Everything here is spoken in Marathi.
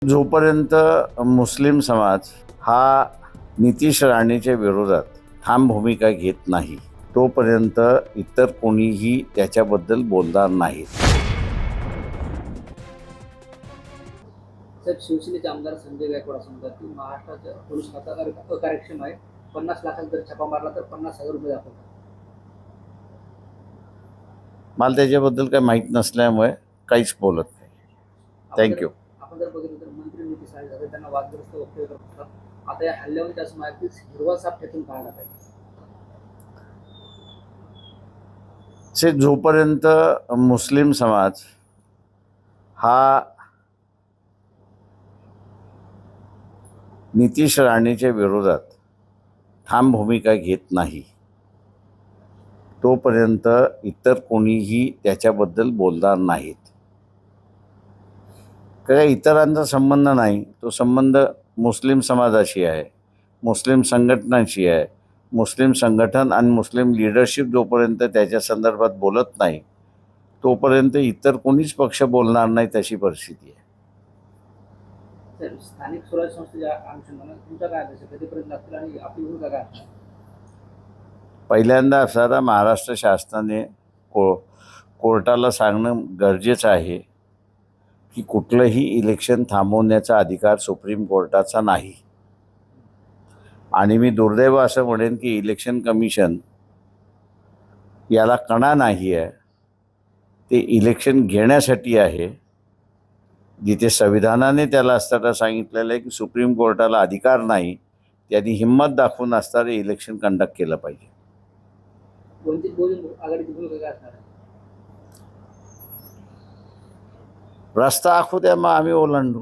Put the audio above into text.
जोपर्यंत मुस्लिम समाज हा नितीश राणेच्या विरोधात ठाम भूमिका घेत नाही तोपर्यंत इतर कोणीही त्याच्याबद्दल बोलणार नाहीत. साहेब, शिवसेनेचे आमदार संजय गायकवाड असं म्हणतात की महाराष्ट्राच्या पोलीस खाता अकार्यक्षम आहे. 50 लाखाचा जर छापा मारला तर 50,000 रुपये दाखवतात. मला त्याच्याबद्दल काही माहीत नसल्यामुळे काहीच बोलत नाही. थँक्यू. आपण जर बघितलं तर मंत्री नितीश राणे त्यांना वादग्रस्त वक्तव्य करत असतात. आता या हल्ल्यामध्ये असं माहिती हिरवा साप फेकून काढला पाहिजे. जोपर्यंत मुस्लिम समाज हा नितीश राणेच्या विरोधात ठाम भूमिका घेत नाही तोपर्यंत इतर कोणीही त्याच्याबद्दल बोलणार नाहीत. काही इतरांचा संबंध नाही, तो संबंध मुस्लिम समाजाशी आहे, मुस्लिम संघटनांशी आहे. मुस्लिम संघटन आणि मुस्लिम लीडरशिप जोपर्यंत त्याच्या संदर्भात बोलत नाही तोपर्यंत इतर कोणीच पक्ष बोलणार नाही, तशी परिस्थिती आहे. स्थानिक स्वराज्य संस्थेच्या अनुषंगाने तुमचा काय अभ्यास आहे? कधीपर्यंत लागतील आणि आपली भूमिका काय असणार? पहिल्यांदा असणारा महाराष्ट्र शासनाने कोर्टाला सांगणं गरजेचं आहे की कुठलंही इलेक्शन थांबवण्याचा अधिकार सुप्रीम कोर्टाचा नाही. आणि मी दुर्दैव असं म्हणेन की इलेक्शन कमिशन याला कणा नाही आहे. ते इलेक्शन घेण्यासाठी आहे, जिथे संविधानाने त्याला असताना सांगितलेलं आहे की सुप्रीम कोर्टाला अधिकार नाही, त्यांनी हिंमत दाखवून असणारे इलेक्शन कंडक्ट केलं पाहिजे. वंचित बहुजन आघाडीची भूमिका काय असणार आहे? रस्ता आखू द्या, मग आम्ही ओलांडू.